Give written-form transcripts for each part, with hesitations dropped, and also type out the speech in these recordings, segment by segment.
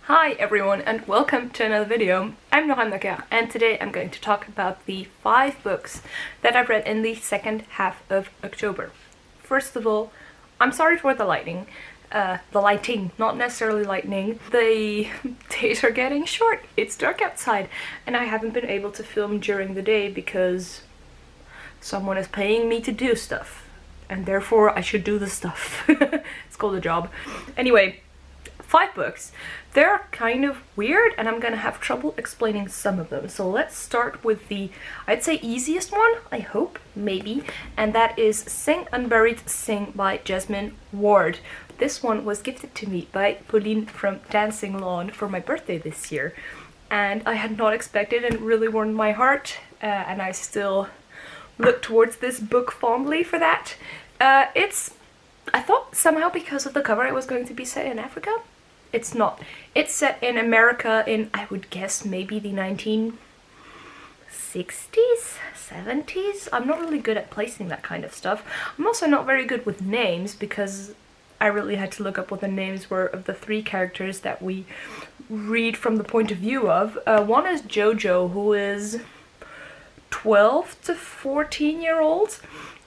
Hi everyone and welcome to another video. I'm lauranemacquart and today I'm going to talk about the 5 books that I've read in the second half of October. First of all, I'm sorry for the lighting. Not necessarily lightning. The days are getting short. It's dark outside and I haven't been able to film during the day because someone is paying me to do stuff and therefore I should do the stuff. It's called a job. Anyway, 5 books. They're kind of weird and I'm gonna have trouble explaining some of them. So let's start with the, I'd say, easiest one, I hope, maybe, and that is Sing Unburied, Sing by Jesmyn Ward. This one was gifted to me by Pauline from Dancing Lawn for my birthday this year, and I had not expected and it really warmed my heart, and I still look towards this book fondly for that. I thought somehow because of the cover it was going to be set in Africa. It's not. It's set in America in, I would guess, maybe the 1960s, 70s? I'm not really good at placing that kind of stuff. I'm also not very good with names because I really had to look up what the names were of the 3 characters that we read from the point of view of. One is Jojo, who is 12 to 14-year-old.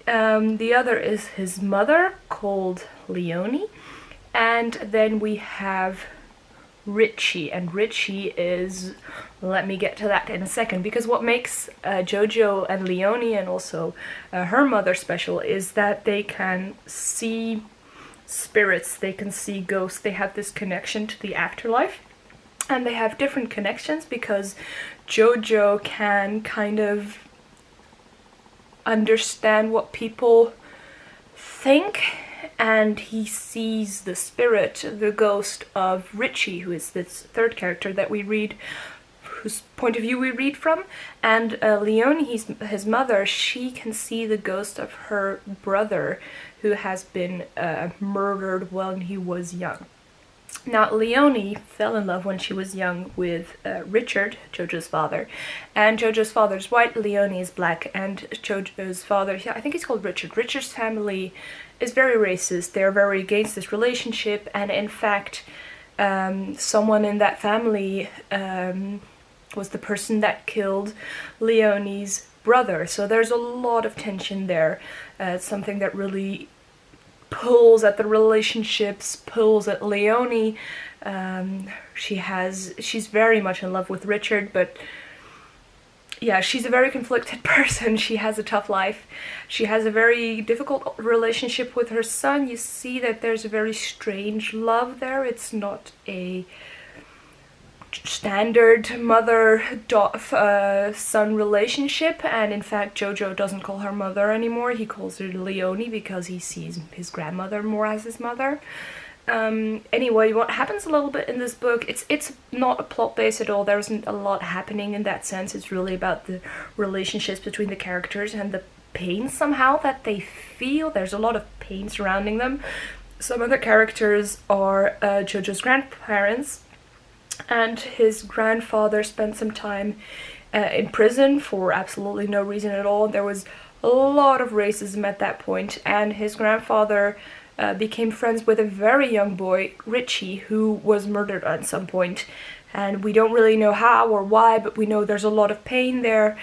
The other is his mother, called Leonie. And then we have Richie, and Richie is, let me get to that in a second, because what makes Jojo and Leonie and also her mother special is that they can see spirits, they can see ghosts, they have this connection to the afterlife, and they have different connections because Jojo can kind of understand what people think, and he sees the spirit, the ghost of Richie, who is this 3rd character that we read, whose point of view we read from. And Leonie, his mother, she can see the ghost of her brother, who has been murdered when he was young. Now, Leonie fell in love when she was young with Richard, Jojo's father, and Jojo's father is white, Leonie is black, and Jojo's father, yeah, I think he's called Richard. Richard's family is very racist. They're very against this relationship, and in fact, someone in that family was the person that killed Leonie's brother. So there's a lot of tension there. It's something that really pulls at the relationships, pulls at Leonie. She's very much in love with Richard, but yeah, she's a very conflicted person. She has a tough life. She has a very difficult relationship with her son. You see that there's a very strange love there. It's not a standard mother-son relationship, and in fact Jojo doesn't call her mother anymore. He calls her Leonie because he sees his grandmother more as his mother. Anyway, what happens a little bit in this book, it's not a plot base at all. There isn't a lot happening in that sense. It's really about the relationships between the characters and the pain somehow that they feel. There's a lot of pain surrounding them. Some of the characters are Jojo's grandparents, and his grandfather spent some time in prison for absolutely no reason at all. There was a lot of racism at that point, and his grandfather became friends with a very young boy, Richie, who was murdered at some point. And we don't really know how or why, but we know there's a lot of pain there.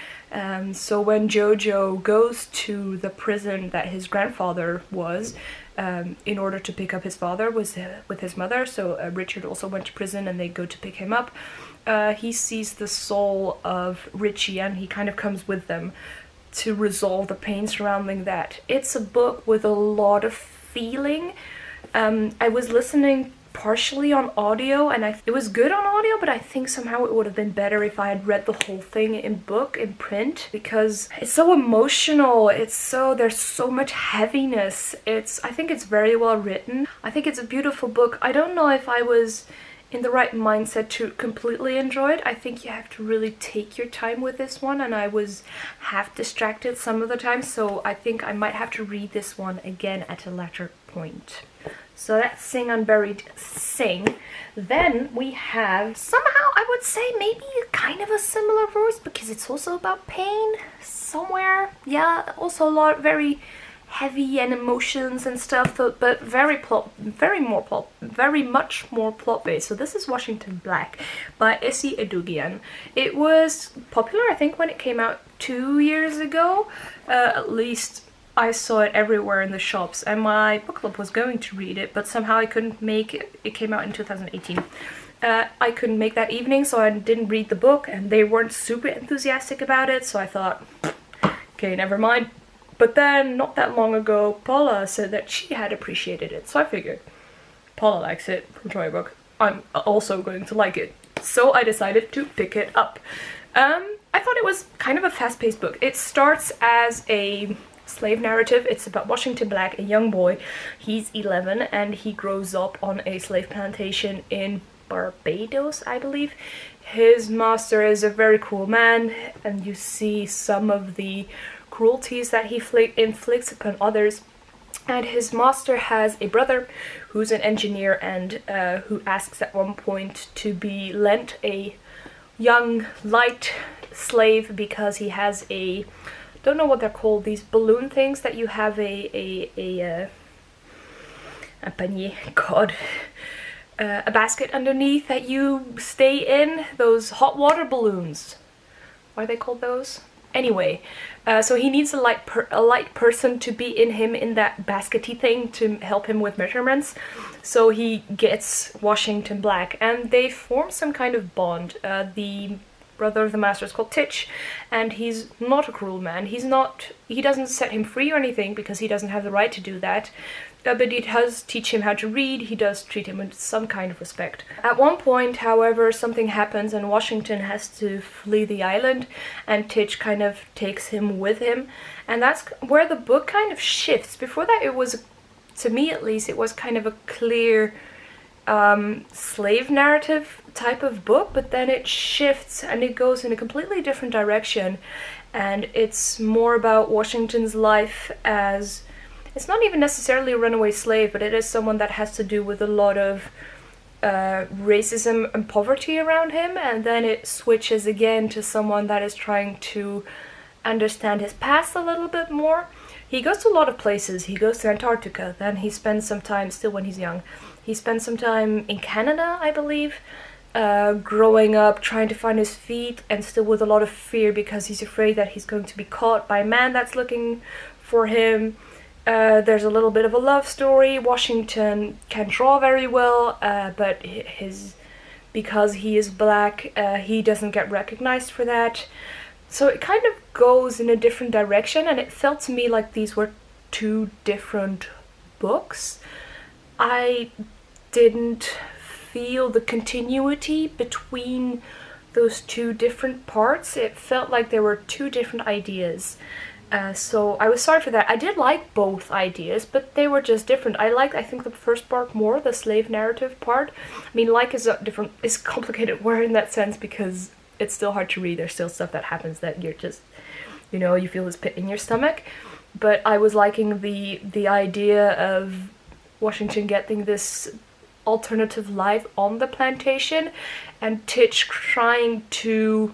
So when Jojo goes to the prison that his grandfather was, in order to pick up his father with his mother, so Richard also went to prison and they go to pick him up, he sees the soul of Richie and he kind of comes with them to resolve the pain surrounding that. It's a book with a lot of feeling. I was listening partially on audio and it was good on audio, but I think somehow it would have been better if I had read the whole thing in print, because it's so emotional. There's so much heaviness. I think it's very well written. I think it's a beautiful book. I don't know if I was in the right mindset to completely enjoy it. I think you have to really take your time with this one, and I was half distracted some of the time, so I think I might have to read this one again at a later point. So that's Sing Unburied, Sing. Then we have, somehow I would say maybe kind of a similar voice, because it's also about pain somewhere. Yeah, also a lot very heavy and emotions and stuff, but very much more plot based. So this is Washington Black by Edugyan. It was popular, I think, when it came out 2 years ago. At least I saw it everywhere in the shops, and my book club was going to read it, but somehow I couldn't make it. It came out in 2018. I couldn't make that evening, so I didn't read the book, and they weren't super enthusiastic about it, so I thought, okay, never mind. But then, not that long ago, Paula said that she had appreciated it, so I figured, Paula likes it from my book, I'm also going to like it. So I decided to pick it up. I thought it was kind of a fast-paced book. It starts as a slave narrative. It's about Washington Black, a young boy. He's 11 and he grows up on a slave plantation in Barbados, I believe. His master is a very cruel man, and you see some of the cruelties that he inflicts upon others. And his master has a brother who's an engineer and who asks at one point to be lent a young light slave because he has a, don't know what they're called, these balloon things that you have a panier, God, a basket underneath that you stay in, those hot water balloons. Why are they called those? Anyway, so he needs a light person to be in him in that baskety thing to help him with measurements. So he gets Washington Black, and they form some kind of bond. The brother of the master is called Titch, and he's not a cruel man. He doesn't set him free or anything because he doesn't have the right to do that. But he does teach him how to read. He does treat him with some kind of respect. At one point, however, something happens and Washington has to flee the island, and Titch kind of takes him with him. And that's where the book kind of shifts. Before that, it was, to me at least, it was kind of a clear slave narrative type of book, but then it shifts and it goes in a completely different direction. And it's more about Washington's life as, it's not even necessarily a runaway slave, but it is someone that has to do with a lot of racism and poverty around him, and then it switches again to someone that is trying to understand his past a little bit more. He goes to a lot of places. He goes to Antarctica, then he spends some time, still when he's young, he spends some time in Canada, I believe, growing up, trying to find his feet, and still with a lot of fear because he's afraid that he's going to be caught by a man that's looking for him. There's a little bit of a love story. Washington can draw very well, but because he is black, he doesn't get recognized for that. So it kind of goes in a different direction, and it felt to me like these were two different books. I didn't feel the continuity between those two different parts. It felt like there were two different ideas. So I was sorry for that. I did like both ideas, but they were just different. I think, the first part more, the slave narrative part. I mean, like is a complicated word in that sense because it's still hard to read. There's still stuff that happens that you're just, you feel this pit in your stomach. But I was liking the idea of Washington getting this alternative life on the plantation, and Titch trying to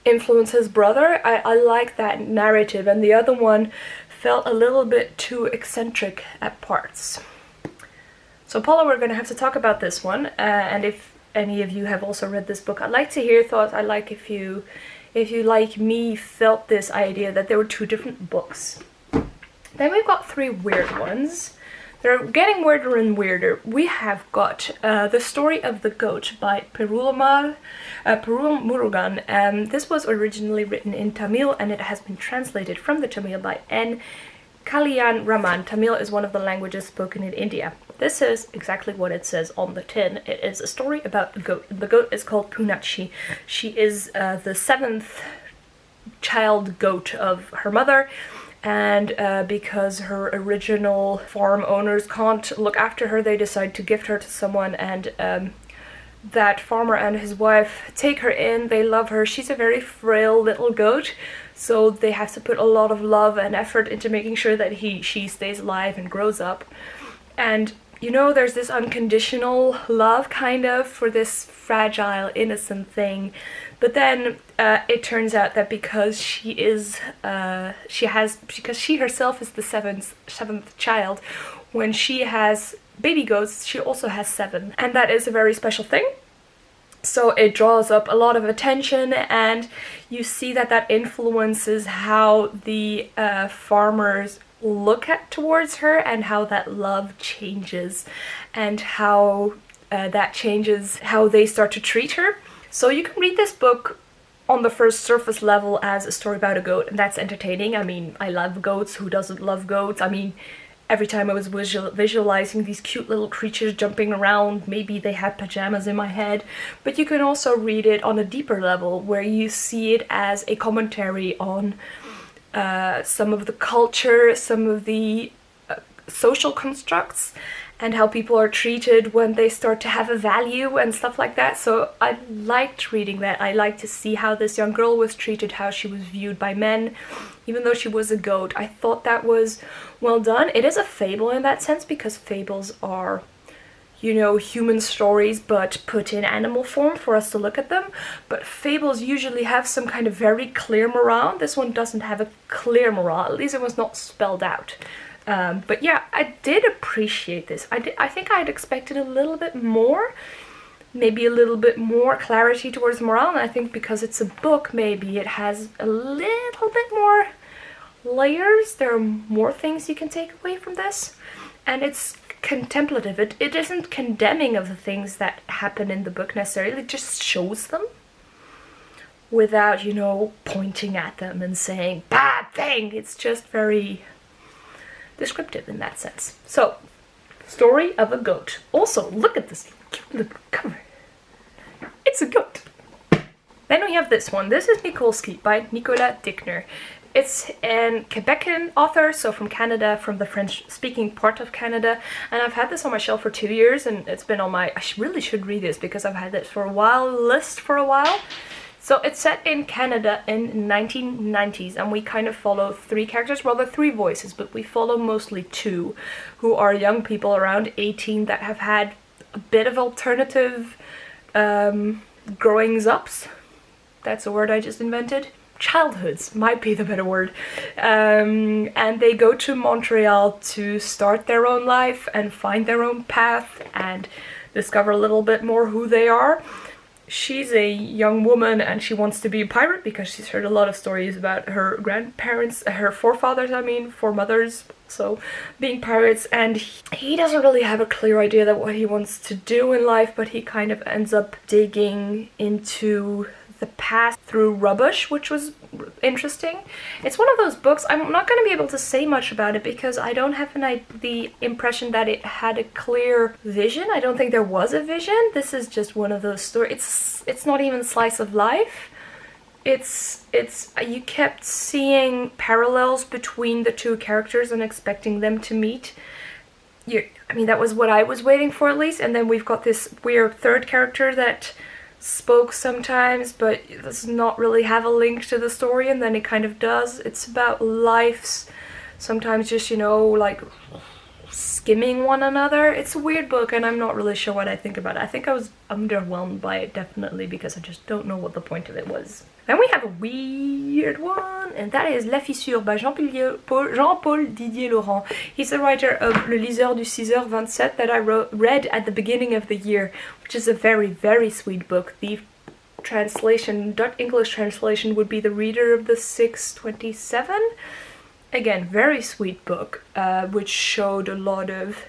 influence his brother. I like that narrative, and the other one felt a little bit too eccentric at parts. So Paula, we're going to have to talk about this one, and if any of you have also read this book, I'd like to hear your thoughts. I'd like if you like me felt this idea that there were two different books. Then we've got three weird ones. They're getting weirder and weirder. We have got The Story of the Goat by Perumal Murugan. This was originally written in Tamil, and it has been translated from the Tamil by N. Kalyan Raman. Tamil is one of the languages spoken in India. This is exactly what it says on the tin. It is a story about a goat. The goat is called Poonachi. She is the seventh child goat of her mother. And because her original farm owners can't look after her, they decide to gift her to someone, and that farmer and his wife take her in. They love her. She's a very frail little goat, so they have to put a lot of love and effort into making sure that she stays alive and grows up. And you know, there's this unconditional love kind of for this fragile, innocent thing. But then it turns out that because because she herself is the seventh child, when she has baby goats, she also has 7. And that is a very special thing. So it draws up a lot of attention, and you see that that influences how the farmers look at towards her, and how that love changes, and how that changes how they start to treat her. So you can read this book on the first surface level as a story about a goat, and that's entertaining. I mean, I love goats. Who doesn't love goats? I mean, every time I was visualizing these cute little creatures jumping around, maybe they had pajamas in my head. But you can also read it on a deeper level, where you see it as a commentary on some of the culture, some of the social constructs, and how people are treated when they start to have a value and stuff like that. So I liked reading that. I liked to see how this young girl was treated, how she was viewed by men, even though she was a goat. I thought that was well done. It is a fable in that sense, because fables are, you know, human stories but put in animal form for us to look at them. But fables usually have some kind of very clear morale. This one doesn't have a clear morale, at least it was not spelled out. But yeah, I did appreciate this. I think I had expected a little bit more, maybe a little bit more clarity towards morale, and I think because it's a book, maybe it has a little bit more layers. There are more things you can take away from this, and it's contemplative. It isn't condemning of the things that happen in the book necessarily, it just shows them without, you know, pointing at them and saying, bad thing! It's just very descriptive in that sense. So, Story of a Goat. Also, look at this cute little cover. It's a goat. Then we have this one. This is Nikolski by Nicolas Dickner. It's an Quebecan author, so from Canada, from the French-speaking part of Canada, and I've had this on my shelf for 2 years, and it's been on my, really should read this because I've had it for a while, list for a while. So it's set in Canada in 1990s, and we kind of follow 3 characters, well, they're 3 voices, but we follow mostly 2, who are young people around 18 that have had a bit of alternative growings-ups. That's a word I just invented. Childhoods might be the better word. And they go to Montreal to start their own life and find their own path and discover a little bit more who they are. She's a young woman and she wants to be a pirate because she's heard a lot of stories about her grandparents, her foremothers, so being pirates, and he doesn't really have a clear idea that what he wants to do in life, but he kind of ends up digging into the past through rubbish, which was interesting. It's one of those books, I'm not going to be able to say much about it because I don't have the impression that it had a clear vision. I don't think there was a vision. This is just one of those stories. It's not even slice of life. It's you kept seeing parallels between the 2 characters and expecting them to meet. I mean, that was what I was waiting for at least, and then we've got this weird 3rd character that spoke sometimes, but does not really have a link to the story, and then it kind of does. It's about lives, sometimes just, you know, like skimming one another. It's a weird book, and I'm not really sure what I think about it. I think I was underwhelmed by it, definitely, because I just don't know what the point of it was. Then we have a weird one, and that is La Fissure by Jean-Paul Didierlaurent. He's the writer of Le Liseur du 6h27 that I read at the beginning of the year, which is a very, very sweet book. The translation, English translation, would be The Reader of the 627. Again, very sweet book, which showed a lot of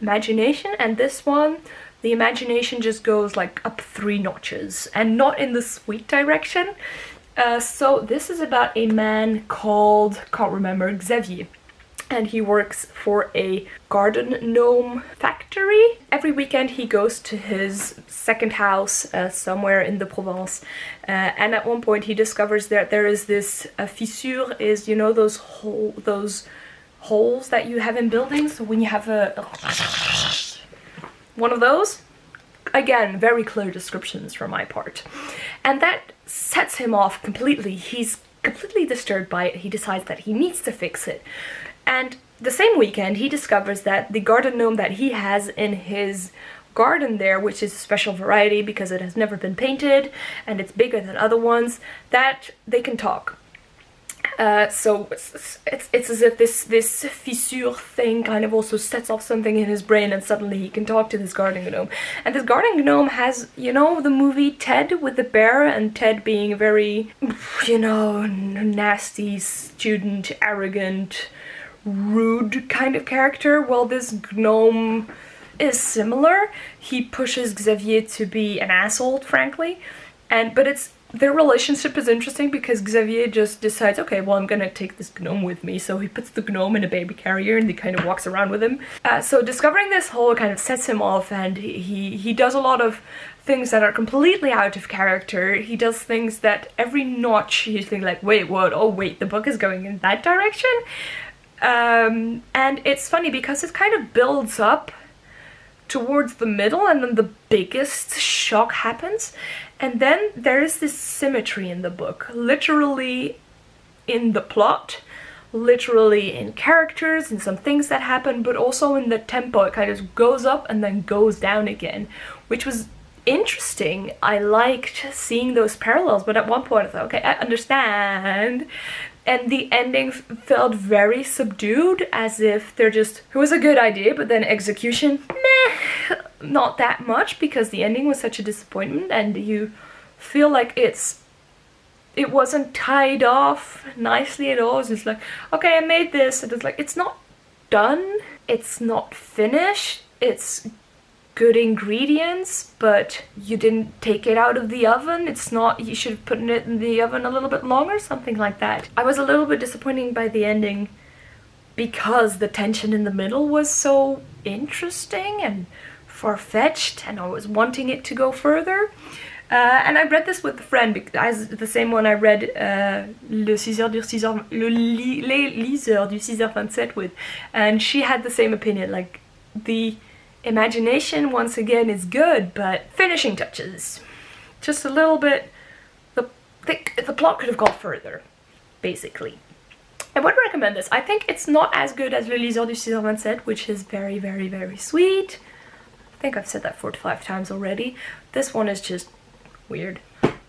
imagination, and this one, the imagination just goes like up 3 notches, and not in the sweet direction. So this is about a man called, can't remember, Xavier, and he works for a garden gnome factory. Every weekend he goes to his second house somewhere in the Provence, and at one point he discovers that there is this fissure, is, you know, those holes that you have in buildings. So when you have one of those, again, very clear descriptions from my part, and that sets him off completely. He's completely disturbed by it. He decides that he needs to fix it, and the same weekend, he discovers that the garden gnome that he has in his garden there, which is a special variety because it has never been painted and it's bigger than other ones, that they can talk. So it's as if this fissure thing kind of also sets off something in his brain, and suddenly he can talk to this garden gnome. And this garden gnome has, you know, the movie Ted with the bear, and Ted being a very, you know, nasty student, arrogant, rude kind of character. Well, this gnome is similar. He pushes Xavier to be an asshole, frankly, but their relationship is interesting because Xavier just decides, okay, well, I'm gonna take this gnome with me. So he puts the gnome in a baby carrier and he kind of walks around with him. So discovering this whole kind of sets him off, and he does a lot of things that are completely out of character. He does things that every notch you think like, wait, what? Oh, wait, the book is going in that direction? And it's funny because it kind of builds up towards the middle, and then the biggest shock happens, and then there is this symmetry in the book, literally in the plot, literally in characters and some things that happen, but also in the tempo. It kind of goes up and then goes down again, which was interesting. I liked seeing those parallels, but at one point I thought, okay, I understand. And the ending felt very subdued, as if they're just, it was a good idea, but then execution, meh, not that much, because the ending was such a disappointment, and you feel like it wasn't tied off nicely at all. It's just like, okay, I made this, and it's like, it's not done, it's not finished, it's good ingredients, but you didn't take it out of the oven. It's not, you should have put it in the oven a little bit longer, something like that. I was a little bit disappointed by the ending because the tension in the middle was so interesting and far-fetched, and I was wanting it to go further. And I read this with a friend, as the same one I read Les Liseurs du 6h27 with, and she had the same opinion. Like, the imagination once again is good, but finishing touches, just a little bit, the plot could have gone further, basically. I would recommend this. I think it's not as good as Le Liseur du 6h27, which is very, very, very sweet. I think I've said that 4 to 5 times already. This one is just weird.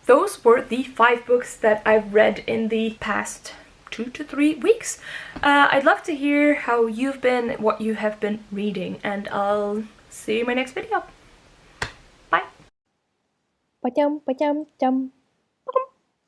Those were the 5 books that I've read in the past 2 to 3 weeks. I'd love to hear how you've been, what you have been reading, and I'll see you in my next video. Bye! Ba-chum, ba-chum, chum.